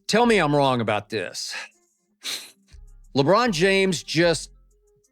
Tell me I'm wrong about this. LeBron James just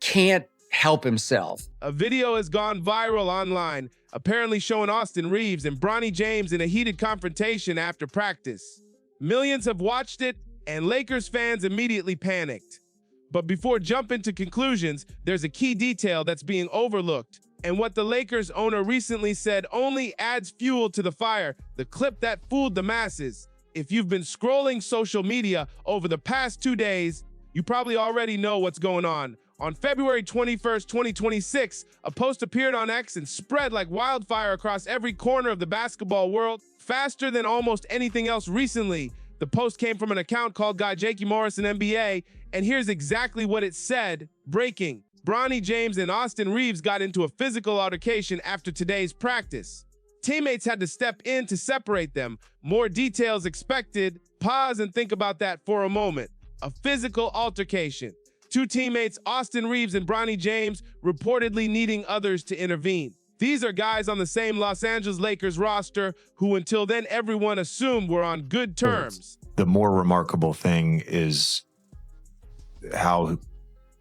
can't help himself. A video has gone viral online, apparently showing Austin Reaves and Bronny James in a heated confrontation after practice. Millions have watched it, and Lakers fans immediately panicked. But before jumping to conclusions, there's a key detail that's being overlooked, and what the Lakers owner recently said only adds fuel to the fire, the clip that fooled the masses. If you've been scrolling social media over the past 2 days, you probably already know what's going on. On February 21st, 2026, a post appeared on X and spread like wildfire across every corner of the basketball world, faster than almost anything else recently. The post came from an account called Guy Jakey Morrison NBA, and here's exactly what it said. Breaking. Bronny James and Austin Reaves got into a physical altercation after today's practice. Teammates had to step in to separate them. More details expected. Pause and think about that for a moment. A physical altercation. Two teammates, Austin Reaves and Bronny James, reportedly needing others to intervene. These are guys on the same Los Angeles Lakers roster who until then everyone assumed were on good terms. The more remarkable thing is how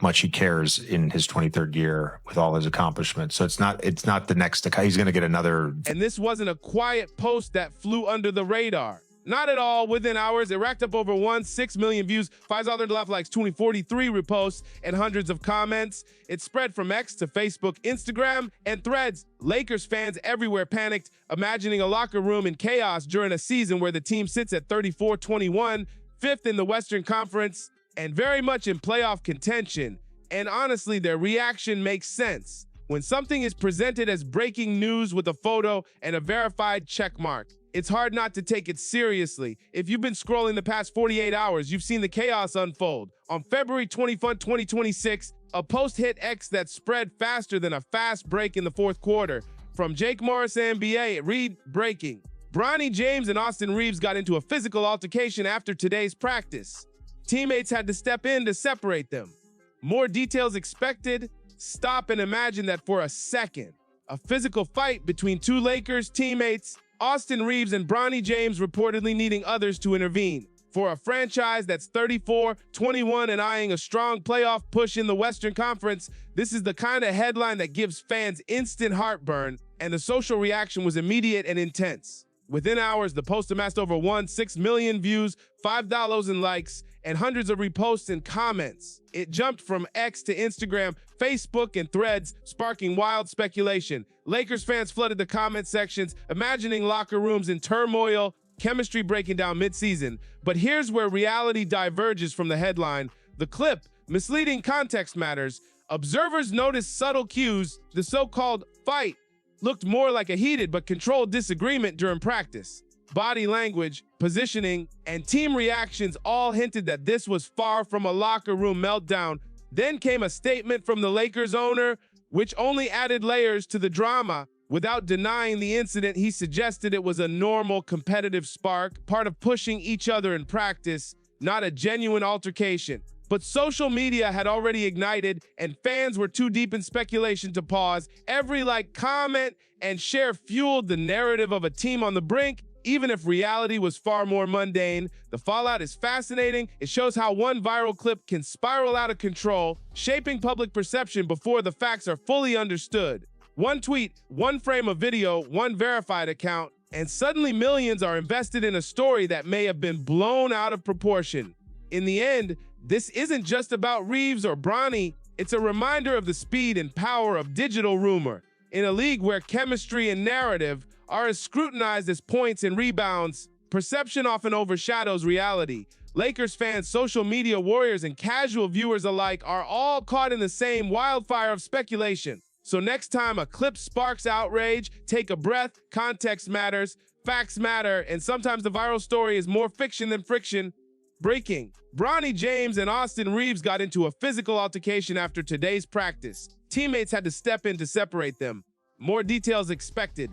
much he cares in his 23rd year with all his accomplishments. So it's not the next, he's going to get another. And this wasn't a quiet post that flew under the radar. Not at all. Within hours, it racked up over 1.6 million views, 5,000 likes, 243 reposts, and hundreds of comments. It spread from X to Facebook, Instagram, and Threads. Lakers fans everywhere panicked, imagining a locker room in chaos during a season where the team sits at 34-21, fifth in the Western Conference, and very much in playoff contention. And honestly, their reaction makes sense. When something is presented as breaking news with a photo and a verified checkmark, it's hard not to take it seriously. If you've been scrolling the past 48 hours, you've seen the chaos unfold. On February 21, 2026, a post hit X that spread faster than a fast break in the fourth quarter. From Jake Morris NBA, it read, breaking. Bronny James and Austin Reaves got into a physical altercation after today's practice. Teammates had to step in to separate them. More details expected. Stop and imagine that for a second. A physical fight between two Lakers teammates, Austin Reaves and Bronny James reportedly needing others to intervene. For a franchise that's 34-21 and eyeing a strong playoff push in the Western Conference, this is the kind of headline that gives fans instant heartburn, and the social reaction was immediate and intense. Within hours, the post amassed over 1.6 million views, 5,000 likes, and hundreds of reposts and comments. It jumped from X to Instagram, Facebook, and Threads, sparking wild speculation. Lakers fans flooded the comment sections, imagining locker rooms in turmoil, chemistry breaking down mid-season. But here's where reality diverges from the headline. The clip, misleading context matters. Observers noticed subtle cues. The so-called fight looked more like a heated but controlled disagreement during practice. Body language, positioning, and team reactions all hinted that this was far from a locker room meltdown. Then came a statement from the Lakers owner, which only added layers to the drama. Without denying the incident, he suggested it was a normal competitive spark, part of pushing each other in practice, not a genuine altercation. But social media had already ignited, and fans were too deep in speculation to pause. Every like, comment, and share fueled the narrative of a team on the brink. Even if reality was far more mundane, the fallout is fascinating. It shows how one viral clip can spiral out of control, shaping public perception before the facts are fully understood. One tweet, one frame of video, one verified account, and suddenly millions are invested in a story that may have been blown out of proportion. In the end, this isn't just about Reaves or Bronny. It's a reminder of the speed and power of digital rumor. In a league where chemistry and narrative are as scrutinized as points and rebounds, perception often overshadows reality. Lakers fans, social media warriors, and casual viewers alike are all caught in the same wildfire of speculation. So next time a clip sparks outrage, take a breath. Context matters, facts matter, and sometimes the viral story is more fiction than friction. Breaking. Bronny James and Austin Reaves got into a physical altercation after today's practice. Teammates had to step in to separate them. More details expected.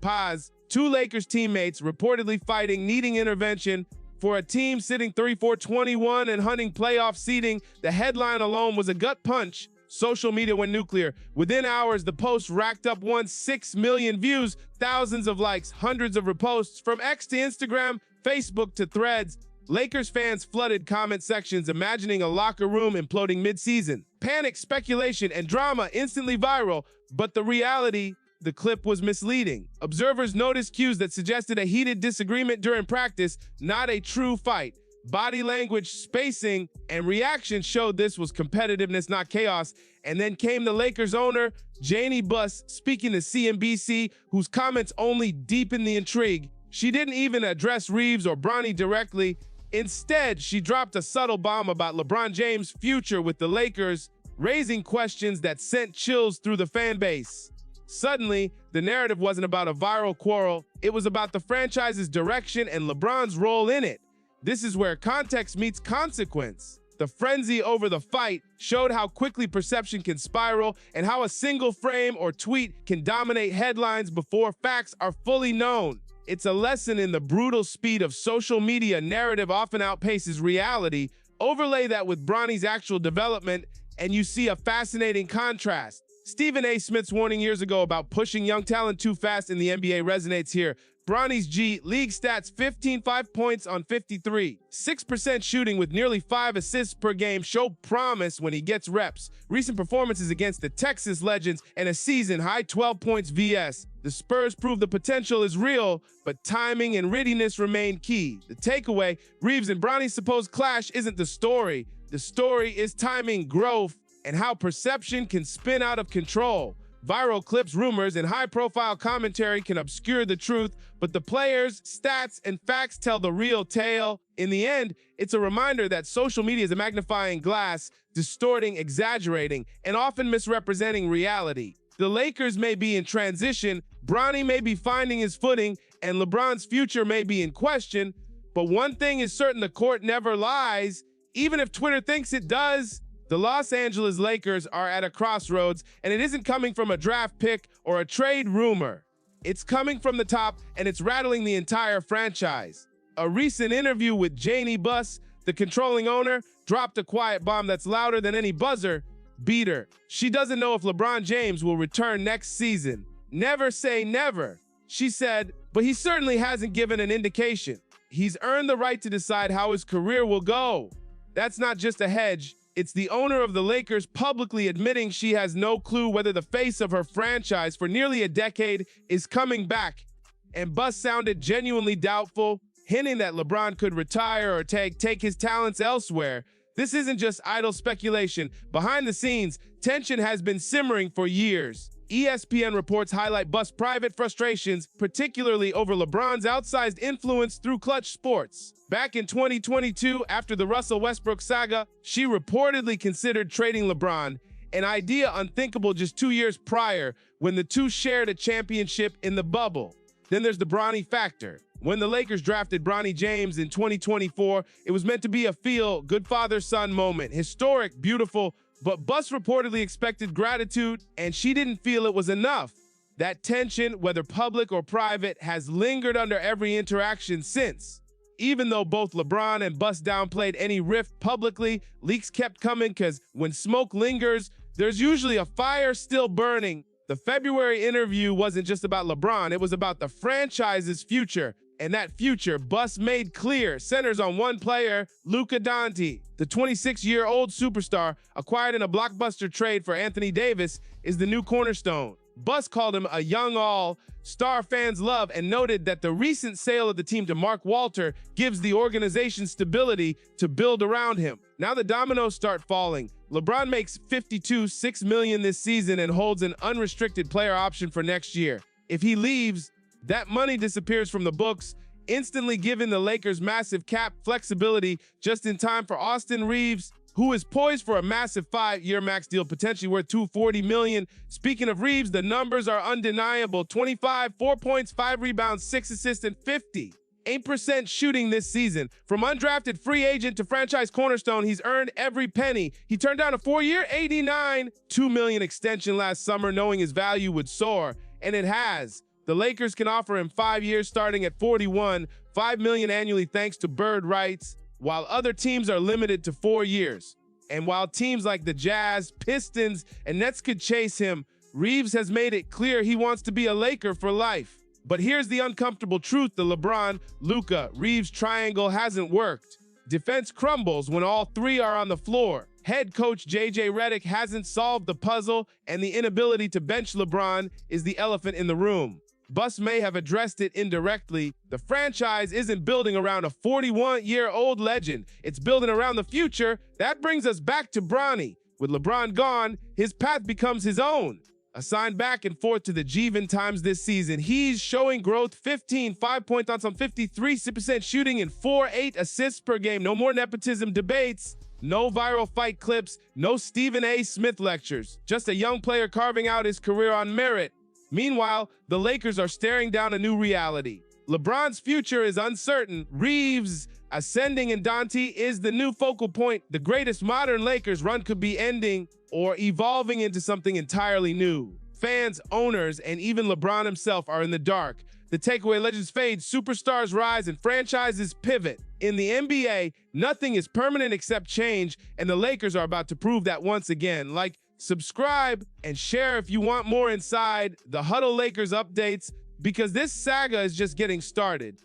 Pause. Two Lakers teammates reportedly fighting, needing intervention. For a team sitting 34-21 and hunting playoff seeding, the headline alone was a gut punch. Social media went nuclear. Within hours, the post racked up 1.6 million views, thousands of likes, hundreds of reposts. From X to Instagram, Facebook to Threads, Lakers fans flooded comment sections imagining a locker room imploding mid-season. Panic, speculation, and drama instantly viral, but the reality, the clip was misleading. Observers noticed cues that suggested a heated disagreement during practice, not a true fight. Body language, spacing, and reaction showed this was competitiveness, not chaos. And then came the Lakers owner, Janie Buss, speaking to CNBC, whose comments only deepened the intrigue. She didn't even address Reaves or Bronny directly. Instead, she dropped a subtle bomb about LeBron James' future with the Lakers, raising questions that sent chills through the fan base. Suddenly, the narrative wasn't about a viral quarrel. It was about the franchise's direction and LeBron's role in it. This is where context meets consequence. The frenzy over the fight showed how quickly perception can spiral and how a single frame or tweet can dominate headlines before facts are fully known. It's a lesson in the brutal speed of social media. Narrative often outpaces reality. Overlay that with Bronny's actual development, and you see a fascinating contrast. Stephen A. Smith's warning years ago about pushing young talent too fast in the NBA resonates here. Bronny's G League stats 15 5 points on 53. 6% shooting with nearly 5 assists per game show promise when he gets reps. Recent performances against the Texas Legends and a season-high 12 points vs. The Spurs prove the potential is real, but timing and readiness remain key. The takeaway, Reaves and Bronny's supposed clash isn't the story. The story is timing, growth, and how perception can spin out of control. Viral clips, rumors, and high-profile commentary can obscure the truth, but the players, stats, and facts tell the real tale. In the end, it's a reminder that social media is a magnifying glass, distorting, exaggerating, and often misrepresenting reality. The Lakers may be in transition, Bronny may be finding his footing, and LeBron's future may be in question, but one thing is certain: the court never lies, even if Twitter thinks it does. The Los Angeles Lakers are at a crossroads, and it isn't coming from a draft pick or a trade rumor. It's coming from the top, and it's rattling the entire franchise. A recent interview with Janie Buss, the controlling owner, dropped a quiet bomb that's louder than any buzzer beater. She doesn't know if LeBron James will return next season. Never say never, she said, but he certainly hasn't given an indication. He's earned the right to decide how his career will go. That's not just a hedge. It's the owner of the Lakers publicly admitting she has no clue whether the face of her franchise for nearly a decade is coming back. And Buss sounded genuinely doubtful, hinting that LeBron could retire or take his talents elsewhere. This isn't just idle speculation. Behind the scenes, tension has been simmering for years. ESPN reports highlight Buss' private frustrations, particularly over LeBron's outsized influence through Clutch Sports. Back in 2022, after the Russell Westbrook saga, she reportedly considered trading LeBron, an idea unthinkable just 2 years prior when the two shared a championship in the bubble. Then there's the Bronny factor. When the Lakers drafted Bronny James in 2024, it was meant to be a good father-son moment, historic, beautiful, but Buss reportedly expected gratitude, and she didn't feel it was enough. That tension, whether public or private, has lingered under every interaction since. Even though both LeBron and Buss downplayed any rift publicly, leaks kept coming because when smoke lingers, there's usually a fire still burning. The February interview wasn't just about LeBron, it was about the franchise's future. And that future, Buss made clear, centers on one player, Luka Doncic. The 26-year-old superstar, acquired in a blockbuster trade for Anthony Davis, is the new cornerstone. Buss called him a young all-star fans love and noted that the recent sale of the team to Mark Walter gives the organization stability to build around him. Now the dominoes start falling. LeBron makes $52.6 million this season and holds an unrestricted player option for next year. If he leaves, that money disappears from the books, instantly giving the Lakers massive cap flexibility just in time for Austin Reaves, who is poised for a massive 5-year max deal, potentially worth $240 million. Speaking of Reaves, the numbers are undeniable. 25, 4 points, 5 rebounds, 6 assists, and 58% shooting this season. From undrafted free agent to franchise cornerstone, he's earned every penny. He turned down a 4-year, $89.2 million extension last summer, knowing his value would soar, and it has. The Lakers can offer him 5 years starting at $41, $5 million annually thanks to bird rights, while other teams are limited to 4 years. And while teams like the Jazz, Pistons, and Nets could chase him, Reaves has made it clear he wants to be a Laker for life. But here's the uncomfortable truth: the LeBron, Luka, Reaves triangle hasn't worked. Defense crumbles when all three are on the floor. Head coach J.J. Redick hasn't solved the puzzle, and the inability to bench LeBron is the elephant in the room. Buss may have addressed it indirectly. The franchise isn't building around a 41-year-old legend. It's building around the future. That brings us back to Bronny. With LeBron gone, his path becomes his own. Assigned back and forth to the Jeevan times this season, he's showing growth: 15, 5 points on some 53% shooting and 4-8 assists per game. No more nepotism debates, no viral fight clips, no Stephen A. Smith lectures. Just a young player carving out his career on merit. Meanwhile, the Lakers are staring down a new reality. LeBron's future is uncertain. Reaves ascending and Dante is the new focal point. The greatest modern Lakers run could be ending or evolving into something entirely new. Fans, owners, and even LeBron himself are in the dark. The takeaway: legends fade, superstars rise, and franchises pivot. In the NBA, nothing is permanent except change, and the Lakers are about to prove that once again. Like, subscribe, and share if you want more inside the Huddle Lakers updates, because this saga is just getting started.